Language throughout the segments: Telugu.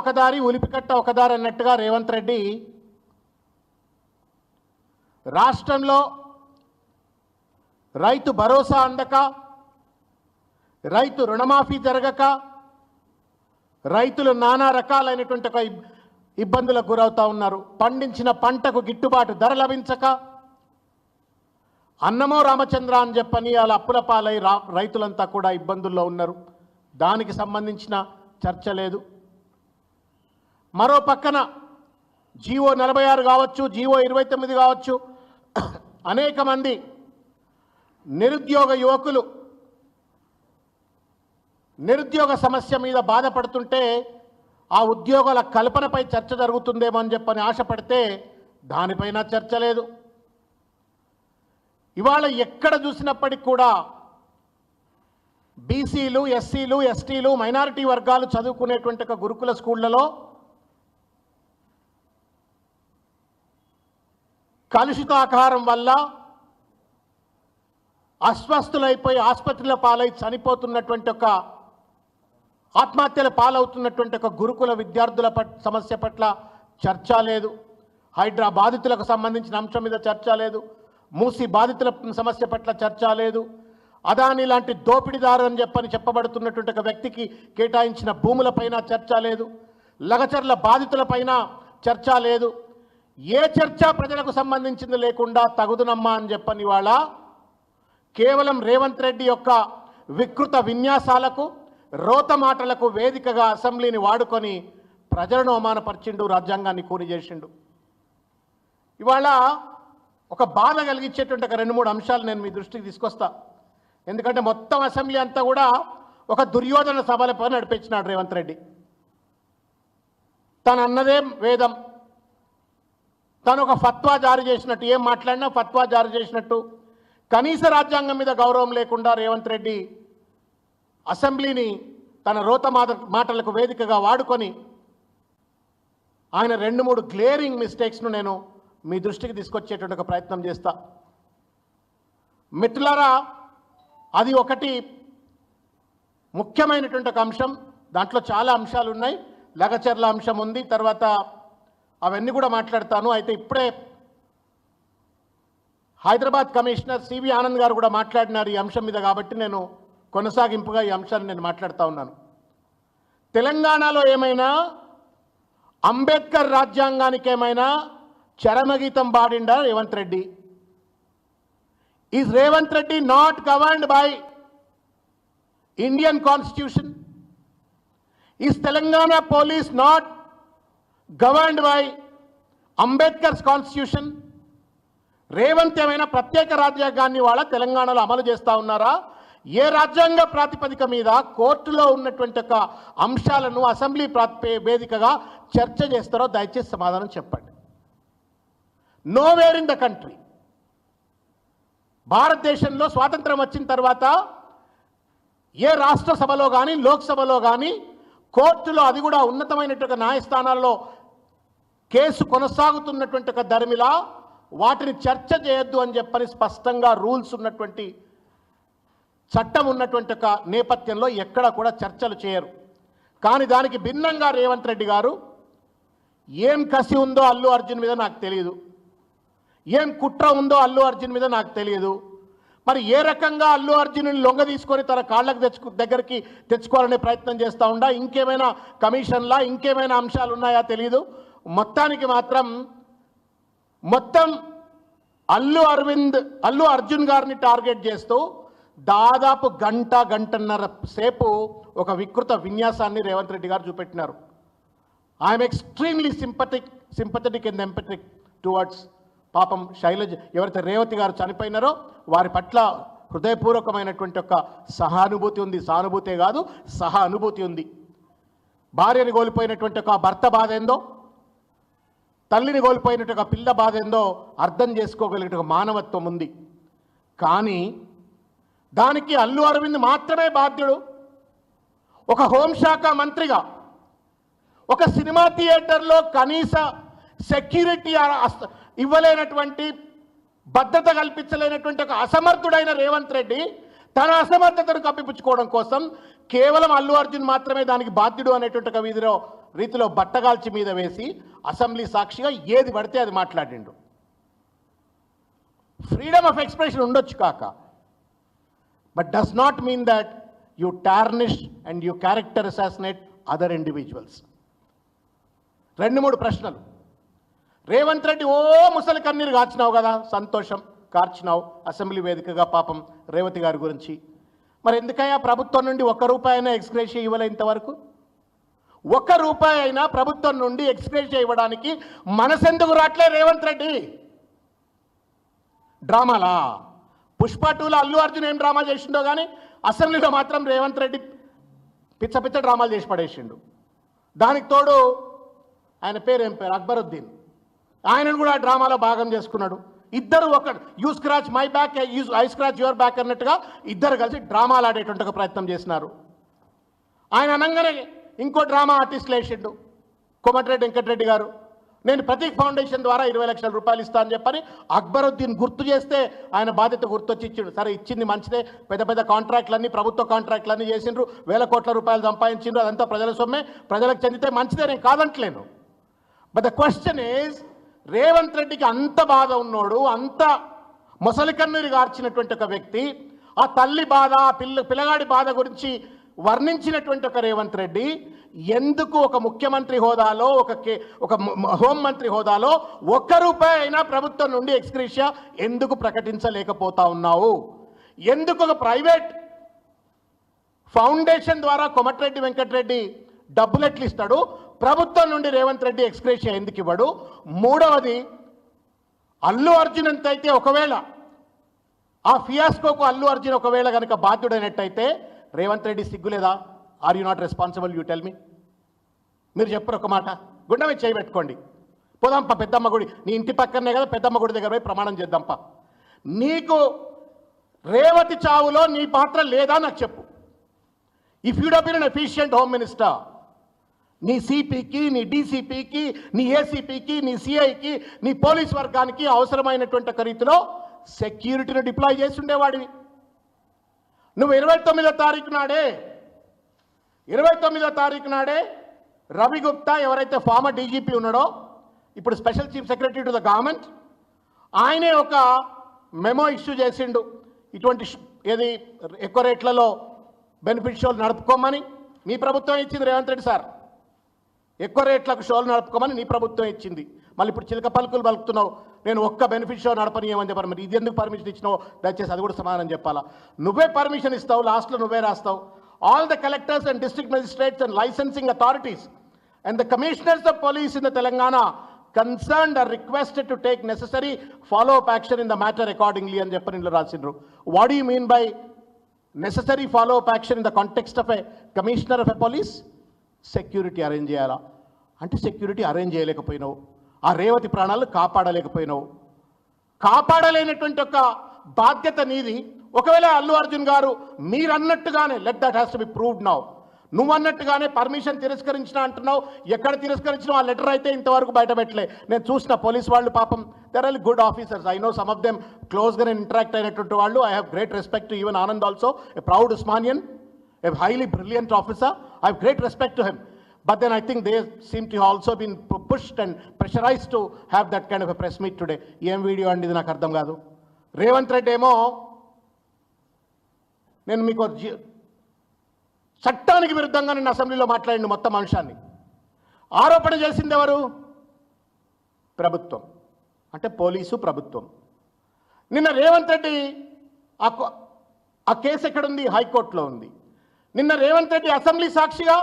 ఒకదారి ఉలిపికట్ట ఒకదారి అన్నట్టుగా రేవంత్ రెడ్డి రాష్ట్రంలో రైతు భరోసా అందక, రైతు రుణమాఫీ జరగక, రైతులు నానా రకాలైనటువంటి ఒక ఇబ్బందులకు గురవుతూ ఉన్నారు. పండించిన పంటకు గిట్టుబాటు ధర లభించక అన్నమో రామచంద్ర అని చెప్పని వాళ్ళ అప్పుల పాలై రైతులంతా కూడా ఇబ్బందుల్లో ఉన్నారు. దానికి సంబంధించిన చర్చ లేదు. మరో పక్కన జీవో 46 కావచ్చు, జీవో 29 కావచ్చు, అనేక మంది నిరుద్యోగ యువకులు నిరుద్యోగ సమస్య మీద బాధపడుతుంటే ఆ ఉద్యోగాల కల్పనపై చర్చ జరుగుతుందేమో అని చెప్పని ఆశపడితే దానిపైన చర్చ లేదు. ఇవాళ ఎక్కడ చూసినప్పటికీ కూడా బీసీలు, ఎస్సీలు, ఎస్టీలు, మైనారిటీ వర్గాలు చదువుకునేటువంటి ఒక గురుకుల స్కూళ్లలో కలుషితాకారం వల్ల అస్వస్థులైపోయి ఆసుపత్రుల పాలై చనిపోతున్నటువంటి ఒక ఆత్మహత్యల పాలవుతున్నటువంటి ఒక గురుకుల విద్యార్థుల సమస్య పట్ల చర్చ లేదు. హైడ్రా బాధితులకు సంబంధించిన అంశం మీద చర్చ లేదు. మూసి బాధితుల సమస్య పట్ల చర్చ లేదు. అదాని లాంటి దోపిడీదారు అని చెప్పబడుతున్నటువంటి ఒక వ్యక్తికి కేటాయించిన భూములపైన చర్చ లేదు. లగచర్ల బాధితులపైన చర్చ లేదు. ఏ చర్చ ప్రజలకు సంబంధించింది లేకుండా తగుదునమ్మా అని చెప్పని వాళ్ళ కేవలం రేవంత్ రెడ్డి యొక్క వికృత విన్యాసాలకు, రోత మాటలకు వేదికగా అసెంబ్లీని వాడుకొని ప్రజలను అవమానపరిచిండు, రాజ్యాంగాన్ని కూని చేసిండు. ఇవాళ ఒక బాధ కలిగించేటువంటి ఒక 2-3 అంశాలు నేను మీ దృష్టికి తీసుకొస్తా. ఎందుకంటే మొత్తం అసెంబ్లీ అంతా కూడా ఒక దుర్యోధన సభలపై నడిపించినాడు రేవంత్ రెడ్డి. తను అన్నదే వేదం, తను ఒక ఫత్వా జారీ చేసినట్టు, ఏం మాట్లాడినా ఫత్వా జారీ చేసినట్టు, కనీస రాజ్యాంగం మీద గౌరవం లేకుండా రేవంత్ రెడ్డి అసెంబ్లీని తన రోత మాటలకు వేదికగా వాడుకొని ఆయన 2-3 గ్లేరింగ్ మిస్టేక్స్ను నేను మీ దృష్టికి తీసుకొచ్చేటువంటి ఒక ప్రయత్నం చేస్తా. మిత్రులారా, అది ఒకటి ముఖ్యమైనటువంటి ఒక అంశం. దాంట్లో చాలా అంశాలు ఉన్నాయి. లగచర్ల అంశం ఉంది, తర్వాత అవన్నీ కూడా మాట్లాడతాను. అయితే ఇప్పుడే హైదరాబాద్ కమిషనర్ సివి ఆనంద్ గారు కూడా మాట్లాడినారు ఈ అంశం మీద, కాబట్టి నేను కొనసాగింపుగా ఈ అంశాన్ని నేను మాట్లాడుతూ ఉన్నాను. తెలంగాణలో ఏమైనా అంబేద్కర్ రాజ్యాంగానికి ఏమైనా చరమగీతం పాడిండా Revanth Reddy? Is Revanth Reddy not governed by Indian constitution? Is Telangana police not governed by Ambedkar's constitution? Revanth ఏమైనా ప్రత్యేక రాజ్యాంగాన్ని వాళ్ళ తెలంగాణలో అమలు చేస్తూ ఉన్నారా? ఏ రాజ్యాంగ ప్రాతిపదిక మీద కోర్టులో ఉన్నటువంటి ఒక అంశాలను అసెంబ్లీ వేదికగా చర్చ చేస్తారో దయచేసి సమాధానం చెప్పండి. నోవేర్ ఇన్ ద కంట్రీ, భారతదేశంలో స్వాతంత్రం వచ్చిన తర్వాత ఏ రాష్ట్ర సభలో కానీ లోక్సభలో కానీ కోర్టులో, అది కూడా ఉన్నతమైనటువంటి న్యాయస్థానాల్లో కేసు కొనసాగుతున్నటువంటి ఒక ధర్మిలా వాటిని చర్చ చేయొద్దు అని చెప్పని స్పష్టంగా రూల్స్ ఉన్నటువంటి చట్టం ఉన్నటువంటి ఒక నేపథ్యంలో ఎక్కడ కూడా చర్చలు చేయరు. కానీ దానికి భిన్నంగా రేవంత్ రెడ్డి గారు ఏం కసి ఉందో అల్లు అర్జున్ మీద నాకు తెలియదు, ఏం కుట్ర ఉందో అల్లు అర్జున్ మీద నాకు తెలియదు. మరి ఏ రకంగా అల్లు అర్జున్ని లొంగ తీసుకొని తన కాళ్ళకు దగ్గరికి తెచ్చుకోవాలనే ప్రయత్నం చేస్తూ ఉండా, ఇంకేమైనా కమిషన్లా ఇంకేమైనా అంశాలు ఉన్నాయా తెలియదు. మొత్తానికి మాత్రం మొత్తం అల్లు అర్జున్ గారిని టార్గెట్ చేస్తూ దాదాపు గంటన్నర సేపు ఒక వికృత విన్యాసాన్ని రేవంత్ రెడ్డి గారు చూపెట్టినారు. I'm extremely sympathetic and empathetic towards పాపం శైలజ, ఎవరైతే రేవతి గారు చనిపోయినారో వారి పట్ల హృదయపూర్వకమైనటువంటి ఒక సహానుభూతి ఉంది. సానుభూతే కాదు, సహానుభూతి ఉంది. భార్యని కోల్పోయినటువంటి ఒక భర్త బాధ ఏందో, తల్లిని కోల్పోయినట్టు ఒక పిల్ల బాధ ఏందో అర్థం చేసుకోగలిగిన ఒక మానవత్వం ఉంది. కానీ దానికి అల్లు అరవింద్ మాత్రమే బాధ్యుడు. ఒక హోంశాఖ మంత్రిగా ఒక సినిమా థియేటర్లో కనీస సెక్యూరిటీ ఇవ్వలేనటువంటి, భద్రత కల్పించలేనటువంటి ఒక అసమర్థుడైన రేవంత్ రెడ్డి తన అసమర్థతను కప్పిపుచ్చుకోవడం కోసం కేవలం అల్లు అర్జున్ మాత్రమే దానికి బాధ్యుడు అనేటువంటి ఒక వీధిలో రీతిలో బట్టగాల్చి మీద వేసి అసెంబ్లీ సాక్షిగా ఏది పడితే అది మాట్లాడిండు. ఫ్రీడమ్ ఆఫ్ ఎక్స్ప్రెషన్ ఉండొచ్చు కాక, but does not mean that you tarnish and you character assassinate other individuals. 2-3 ప్రశ్నలు. రేవంత్ రెడ్డి ఓ ముసలి కన్నీరు కార్చినావు కదా, సంతోషం, కార్చినావు అసెంబ్లీ వేదికగా పాపం రేవతి గారి గురించి. మరి ఎందుకయ్యా ప్రభుత్వం నుండి ₹1 అయినా ఎక్స్గ్రేషియా ఇవ్వలే ఇంతవరకు? ₹1 అయినా ప్రభుత్వం నుండి ఎక్స్గ్రేషియా ఇవ్వడానికి మనసెందుకు రాట్లే రేవంత్ రెడ్డి? డ్రామాలా? పుష్ప 2లో అల్లు అర్జున్ ఏం డ్రామా చేసిండో కానీ అసెంబ్లీలో మాత్రం రేవంత్ రెడ్డి పిచ్చ పిచ్చ డ్రామాలు చేసి పడేసిండు. దానికి తోడు ఆయన పేరు ఏం పేరు, అక్బరుద్దీన్, ఆయనను కూడా ఆ డ్రామాలో భాగం చేసుకున్నాడు. ఇద్దరు ఒక you scratch my back, I scratch your back అన్నట్టుగా ఇద్దరు కలిసి డ్రామాలు ఆడేటువంటి ఒక ప్రయత్నం చేసినారు. ఆయన అనగానే ఇంకో డ్రామా ఆర్టిస్టులు వేసిండు కోమటిరెడ్డి వెంకటరెడ్డి గారు. నేను ప్రతీక్ ఫౌండేషన్ ద్వారా 20 లక్షల రూపాయలు ఇస్తానని చెప్పని అక్బరుద్దీన్ గుర్తు చేస్తే ఆయన బాధ్యత గుర్తొచ్చి ఇచ్చిండు. సరే ఇచ్చింది మంచిదే, పెద్ద పెద్ద కాంట్రాక్ట్లన్నీ ప్రభుత్వ కాంట్రాక్ట్లన్నీ చేసిండ్రు, వేల కోట్ల రూపాయలు సంపాదించిండ్రు, అదంతా ప్రజల సొమ్మే, ప్రజలకు చెందితే మంచిదే, నేను కాదంటలేను. But the question is, Revanth రెడ్డికి అంత బాధ ఉన్నోడు, అంత మొసలి కన్నీరు గార్చినటువంటి ఒక వ్యక్తి, ఆ తల్లి బాధ, ఆ పిల్లగాడి బాధ గురించి వర్ణించినటువంటి ఒక రేవంత్ రెడ్డి ఎందుకు ఒక ముఖ్యమంత్రి హోదాలో, ఒక హోంమంత్రి హోదాలో ₹1 అయినా ప్రభుత్వం నుండి ఎక్స్గ్రేషియా ఎందుకు ప్రకటించలేకపోతా ఉన్నావు? ఎందుకు ఒక ప్రైవేట్ ఫౌండేషన్ ద్వారా కోమటిరెడ్డి వెంకటరెడ్డి డబ్బులు ఎట్లు ఇస్తాడు, ప్రభుత్వం నుండి రేవంత్ రెడ్డి ఎక్స్గ్రేషియా ఎందుకు ఇవ్వడు? మూడవది, అల్లు అర్జున్ ఎంతైతే ఒకవేళ ఆ ఫియాస్కోకు అల్లు అర్జున్ ఒకవేళ కనుక బాధ్యుడైనట్టయితే రేవంత్ రెడ్డి సిగ్గులేదా? Are you not responsible? You tell me. మీరు చెప్పరు ఒక మాట, గుండె మీద చేయి పెట్టుకోండి, పోదాంప పెద్దమ్మ గుడి, నీ ఇంటి పక్కనే కదా, పెద్దమ్మ గుడి దగ్గర పోయి ప్రమాణం చేద్దాంప. నీకు రేవతి చావులో నీ పాత్ర లేదా నాకు చెప్పు. If you'd have been an efficient home minister, నీ సిపికి, నీ డీసీపీకి, నీ ఏసీపీకి, నీ సిఐకి, నీ పోలీస్ వర్గానికి అవసరమైనటువంటి ఒక రీతిలో సెక్యూరిటీని డిప్లాయ్ చేసి ఉండేవాడివి. నువ్వు 29వ తారీఖు నాడే రవి గుప్తా, ఎవరైతే ఫార్మర్ డీజీపీ ఉన్నాడో, ఇప్పుడు special chief secretary to the government, ఆయనే ఒక మెమో ఇష్యూ చేసిండు, ఇటువంటి ఏది ఎక్కువ రేట్లలో బెనిఫిట్ షోలు నడుపుకోమని. మీ ప్రభుత్వం ఇచ్చింది రేవంత్ రెడ్డి సార్, ఎక్కువ రేట్లకు షోలు నడుపుకోమని నీ ప్రభుత్వం ఇచ్చింది. మళ్ళీ ఇప్పుడు చిలక పలుకులు పలుకుతున్నావు, నేను ఒక్క బెనిఫిట్ షో నడపనీయమని చెప్పారు. మరి ఇది ఎందుకు పర్మిషన్ ఇచ్చినావు? దయచేసి అది కూడా సమాధానం చెప్పాలా. నువ్వే పర్మిషన్ ఇస్తావు, లాస్ట్లో నువ్వే రాస్తావు. All the collectors and district magistrates and licensing authorities and the commissioners of police in the Telangana concerned are requested to take necessary follow-up action in the matter accordingly అని చెప్పని ఇందులో రాసిండ్రు. What do you mean by necessary follow-up action in the context of a commissioner of a police? Security arrange చేయాలా అంటే సెక్యూరిటీ అరేంజ్ చేయలేకపోయినావు, ఆ రేవతి ప్రాణాలు కాపాడలేకపోయినావు. కాపాడలేనటువంటి ఒక బాధ్యత నీది. ఒకవేళ అల్లు అర్జున్ గారు మీరన్నట్టుగానే, let that has to be proved now, నువ్వు అన్నట్టుగానే పర్మిషన్ తిరస్కరించిన అంటున్నావు. ఎక్కడ తిరస్కరించినావు? ఆ లెటర్ అయితే ఇంతవరకు బయట పెట్టలే. నేను చూసిన పోలీస్ వాళ్ళు పాపం, there are good officers, I know some of them క్లోజ్గా నేను ఇంటరాక్ట్ అయినటువంటి వాళ్ళు. I have great respect to even Anand also, a proud Osmanian, a highly brilliant officer. I have great respect to him, but then I think they seem to have also been pushed and pressurized to have that kind of a press meet today. ఏం వీడియో అండి ఇది నాకు అర్థం కాదు. రేవంత్ రెడ్డి ఏమో నేను మీకు చట్టానికి విరుద్ధంగా నేను అసెంబ్లీలో మాట్లాడిన మొత్తం అంశాన్ని ఆరోపణ చేసింది ఎవరు? ప్రభుత్వం, అంటే పోలీసు ప్రభుత్వం. నిన్న రేవంత్ రెడ్డి ఆ కేసు ఎక్కడుంది? హైకోర్టులో ఉంది. నిన్న రేవంత్ రెడ్డి అసెంబ్లీ సాక్షిగా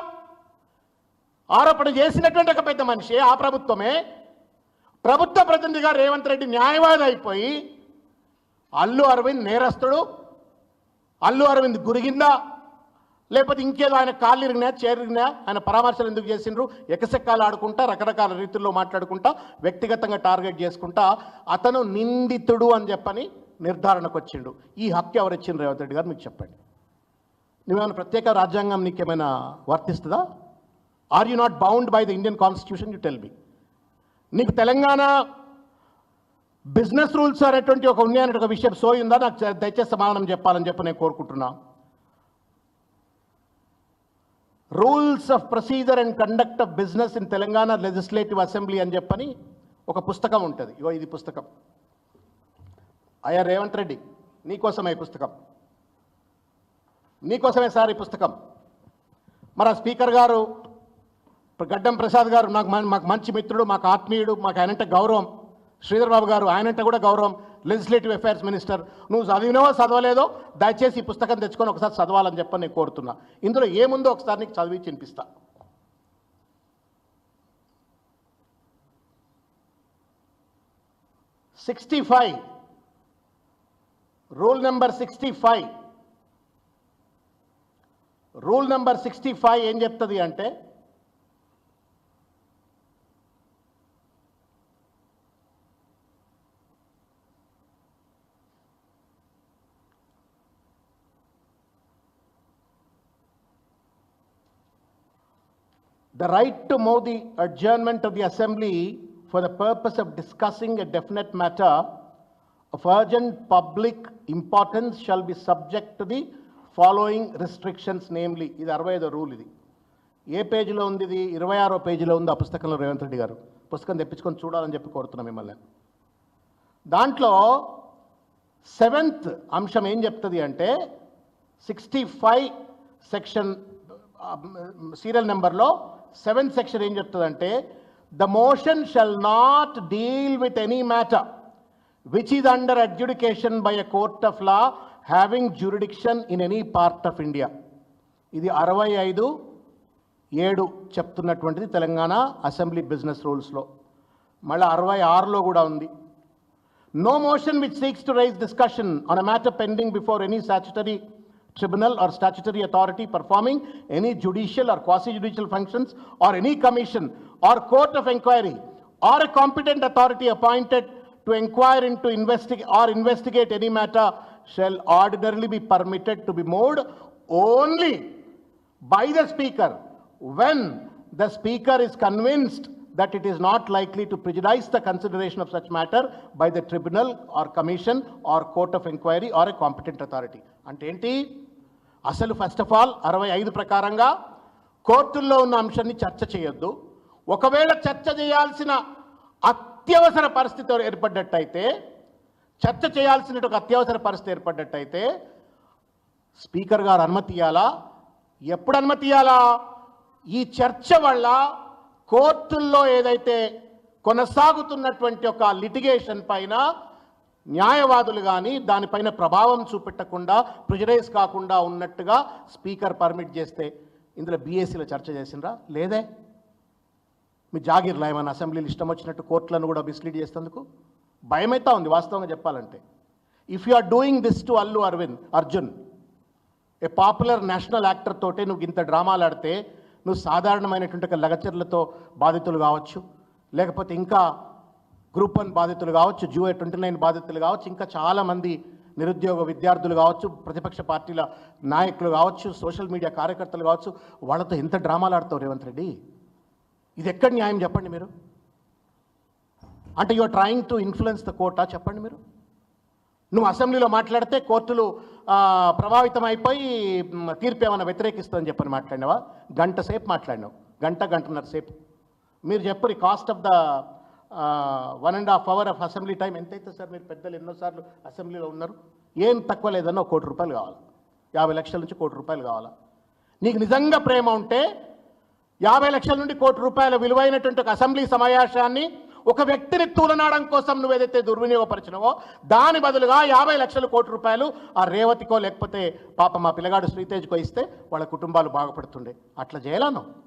ఆరోపణ చేసినటువంటి ఒక పెద్ద మనిషి, ఆ ప్రభుత్వమే, ప్రభుత్వ ప్రతినిధిగా రేవంత్ రెడ్డి న్యాయవాది అయిపోయి అల్లు అరవింద్ నేరస్తుడు, అల్లు అరవింద్ గురిగిందా లేకపోతే ఇంకేదో ఆయన కాళ్ళు ఇరిగినా చేరిగినా ఆయన పరామర్శలు ఎందుకు చేసిండ్రు? ఎకసెక్కాలు ఆడుకుంటా, రకరకాల రీతుల్లో మాట్లాడుకుంటా, వ్యక్తిగతంగా టార్గెట్ చేసుకుంటా అతను నిందితుడు అని చెప్పని నిర్ధారణకు వచ్చిండు. ఈ హక్కు ఎవరు ఇచ్చిండ్రు రేవంత్ రెడ్డి గారు? మీకు చెప్పండి. నువ్వేమైనా ప్రత్యేక రాజ్యాంగం నీకేమైనా వర్తిస్తుందా? Are you not bound by the Indian constitution? You tell me. నీకు తెలంగాణ బిజినెస్ రూల్స్ అనేటువంటి ఒక ఉన్నాయనే ఒక విషయం సోయిందా? నాకు దయచేసి సమాధానం చెప్పాలని చెప్పి నేను కోరుకుంటున్నా. Rules of procedure and conduct of business in Telangana legislative assembly అని చెప్పని ఒక పుస్తకం ఉంటుంది. ఇగో ఇది పుస్తకం. అయ్యా రేవంత్ రెడ్డి, నీకోసమే ఈ పుస్తకం, నీకోసమే సార్ ఈ పుస్తకం. మరి ఆ స్పీకర్ గారు గడ్డం ప్రసాద్ గారు మాకు మంచి మిత్రుడు, మాకు ఆత్మీయుడు, మాకు ఆయనంటే గౌరవం. శ్రీధర్ బాబు గారు ఆయనంటే కూడా గౌరవం, లెజిస్లేటివ్ అఫైర్స్ మినిస్టర్. నువ్వు చదివినవో చదవలేదో దయచేసి ఈ పుస్తకం తెచ్చుకొని ఒకసారి చదవాలని చెప్పని నేను కోరుతున్నా. ఇందులో ఏముందో ఒకసారి నీకు చదివి వినిపిస్తా. రూల్ నెంబర్ 65 రూల్ నెంబర్ 65 ఏం చెప్తుంది అంటే, the right to move the adjournment of the assembly for the purpose of discussing a definite matter of urgent public importance shall be subject to the following restrictions, namely. ఇది 65వ రూల్. ఇది ఏ పేజీలో ఉంది? ఇది 26వ పేజీలో ఉంది ఆ పుస్తకంలో. రేవంత్ రెడ్డి గారు పుస్తకం తెప్పించుకొని చూడాలని చెప్పి కోరుతున్నాం మిమ్మల్ని. దాంట్లో 7th అంశం ఏం చెప్తుంది అంటే, 65 సెక్షన్ సీరియల్ నెంబర్లో 7th సెక్షన్ ఏం చెప్తుందంటే, the motion shall not deal with any matter which is under adjudication by a court of law having jurisdiction in any part of India. ఇది 65(7) చెప్తున్నటువంటిది తెలంగాణ అసెంబ్లీ బిజినెస్ రూల్స్లో. మళ్ళీ 66లో కూడా ఉంది. No motion which seeks to raise discussion on a matter pending before any statutory tribunal or statutory authority performing any judicial or quasi-judicial functions or any commission or court of inquiry or a competent authority appointed to inquire into investigate any matter shall ordinarily be permitted to be moved only by the speaker when the speaker is convinced that it is not likely to prejudice the consideration of such matter by the tribunal or commission or court of inquiry or a competent authority. అంటే ఏంటి? అసలు ఫస్ట్ ఆఫ్ ఆల్ 65 ప్రకారంగా కోర్టుల్లో ఉన్న అంశాన్ని చర్చ చేయొద్దు. ఒకవేళ చర్చ చేయాల్సిన అత్యవసర పరిస్థితి ఏర్పడ్డట్టయితే, చర్చ చేయాల్సిన ఒక అత్యవసర పరిస్థితి ఏర్పడ్డట్టయితే స్పీకర్ గారు అనుమతి ఇవ్వాలా? ఎప్పుడు అనుమతి ఇవ్వాలా? ఈ చర్చ వల్ల కోర్టుల్లో ఏదైతే కొనసాగుతున్నటువంటి ఒక లిటిగేషన్ పైన న్యాయవాదులు కానీ దానిపైన ప్రభావం చూపెట్టకుండా, ప్రెజరైజ్ కాకుండా ఉన్నట్టుగా స్పీకర్ పర్మిట్ చేస్తే. ఇందులో బీఏసీలో చర్చ చేసినరా? లేదే. మీ జాగీర్లా ఏమైనా అసెంబ్లీలు ఇష్టం వచ్చినట్టు కోర్టులను కూడా మిస్లీడ్ చేసేందుకు భయమైతే ఉంది వాస్తవంగా చెప్పాలంటే. If you are doing this to Allu Arjun, a popular national actor తోటే నువ్వు ఇంత డ్రామాలు ఆడితే, నువ్వు సాధారణమైనటువంటి లగచర్లతో బాధితులు కావచ్చు, లేకపోతే ఇంకా గ్రూప్ 1 బాధితులు కావచ్చు, June 29 బాధితులు కావచ్చు, ఇంకా చాలామంది నిరుద్యోగ విద్యార్థులు కావచ్చు, ప్రతిపక్ష పార్టీల నాయకులు కావచ్చు, సోషల్ మీడియా కార్యకర్తలు కావచ్చు, వాళ్ళతో ఎంత డ్రామాలు ఆడతావు రేవంత్ రెడ్డి? ఇది ఎక్కడ న్యాయం చెప్పండి మీరు? అంటే you're trying to influence the కోర్టా? చెప్పండి మీరు. నువ్వు అసెంబ్లీలో మాట్లాడితే కోర్టులు ప్రభావితం అయిపోయి తీర్పు ఏమైనా వ్యతిరేకిస్తుందని చెప్పని మాట్లాడినావా? గంట సేపు మాట్లాడినావు, గంటన్నర సేపు. మీరు చెప్పరు cost of the 1.5 hour of assembly time ఎంత అవుతుంది సార్? మీరు పెద్దలు ఎన్నోసార్లు అసెంబ్లీలో ఉన్నారు. ఏం తక్కువ లేదన్నా 1 కోటి రూపాయలు కావాలి, 50 లక్షల నుంచి 1 కోటి రూపాయలు కావాలా? నీకు నిజంగా ప్రేమ ఉంటే 50 లక్షల నుండి 1 కోటి రూపాయల విలువైనటువంటి ఒక అసెంబ్లీ సమావేశాన్ని ఒక వ్యక్తిని తూలనాడడం కోసం నువ్వేదైతే దుర్వినియోగపరిచినవో దాని బదులుగా 50 లక్షల 1 కోటి రూపాయలు ఆ రేవతికో లేకపోతే పాప మా పిల్లగాడు శ్రీతేజ్కో ఇస్తే వాళ్ళ కుటుంబాలు బాగుపడుతుండే. అట్లా చేయాలను.